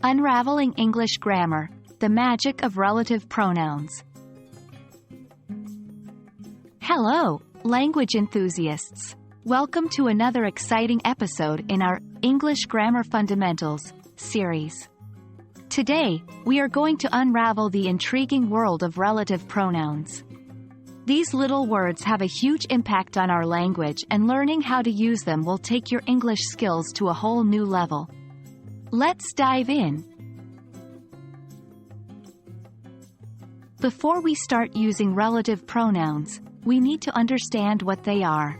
Unraveling English Grammar, the Magic of Relative Pronouns. Hello, language enthusiasts. Welcome to another exciting episode in our English Grammar Fundamentals series. Today, we are going to unravel the intriguing world of relative pronouns. These little words have a huge impact on our language, and learning how to use them will take your English skills to a whole new level. Let's dive in. Before we start using relative pronouns, we need to understand what they are.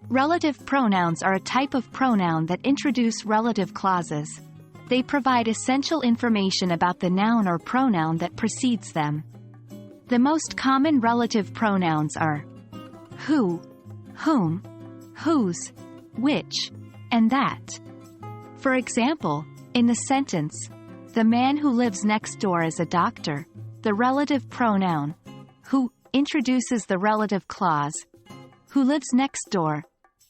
Relative pronouns are a type of pronoun that introduce relative clauses. They provide essential information about the noun or pronoun that precedes them. The most common relative pronouns are who, whom, whose, which, and that. For example, in the sentence, "The man who lives next door is a doctor," the relative pronoun who introduces the relative clause who lives next door,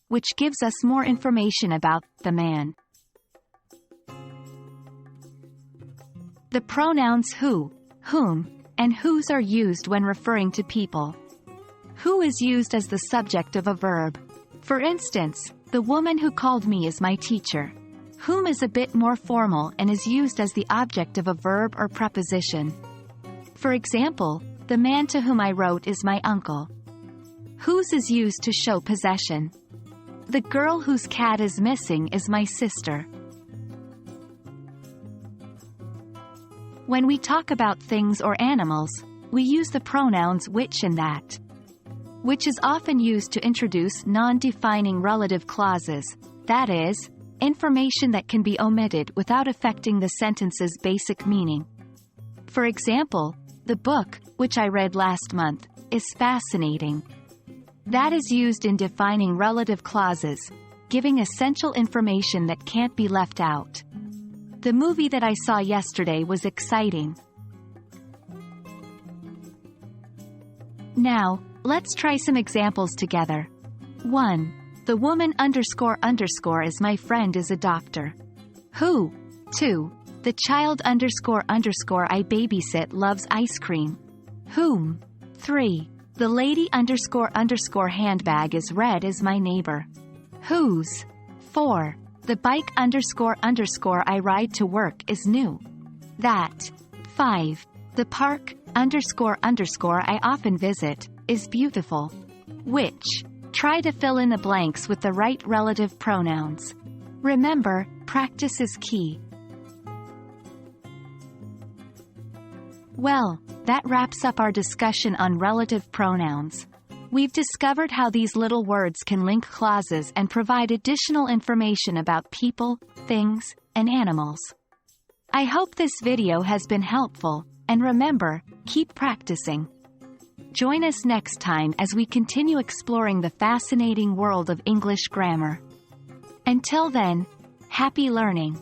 which gives us more information about the man. The pronouns who, whom, and whose are used when referring to people. Who is used as the subject of a verb. For instance, "The woman who called me is my teacher." Whom is a bit more formal and is used as the object of a verb or preposition. For example, "The man to whom I wrote is my uncle." Whose is used to show possession. "The girl whose cat is missing is my sister." When we talk about things or animals, we use the pronouns which and that. Which is often used to introduce non-defining relative clauses, that is, information that can be omitted without affecting the sentence's basic meaning. For example, "The book, which I read last month, is fascinating." That is used in defining relative clauses, giving essential information that can't be left out. "The movie that I saw yesterday was exciting." Now, let's try some examples together. 1. "The woman __ is my friend is a doctor." Who. 2. "The child __ I babysit loves ice cream." Whom. 3. "The lady __ handbag is red is my neighbor." Whose. 4. "The bike __ I ride to work is new." That. 5. "The park __ I often visit is beautiful." Which. Try to fill in the blanks with the right relative pronouns. Remember, practice is key. Well, that wraps up our discussion on relative pronouns. We've discovered how these little words can link clauses and provide additional information about people, things, and animals. I hope this video has been helpful, and remember, keep practicing. Join us next time as we continue exploring the fascinating world of English grammar. Until then, happy learning!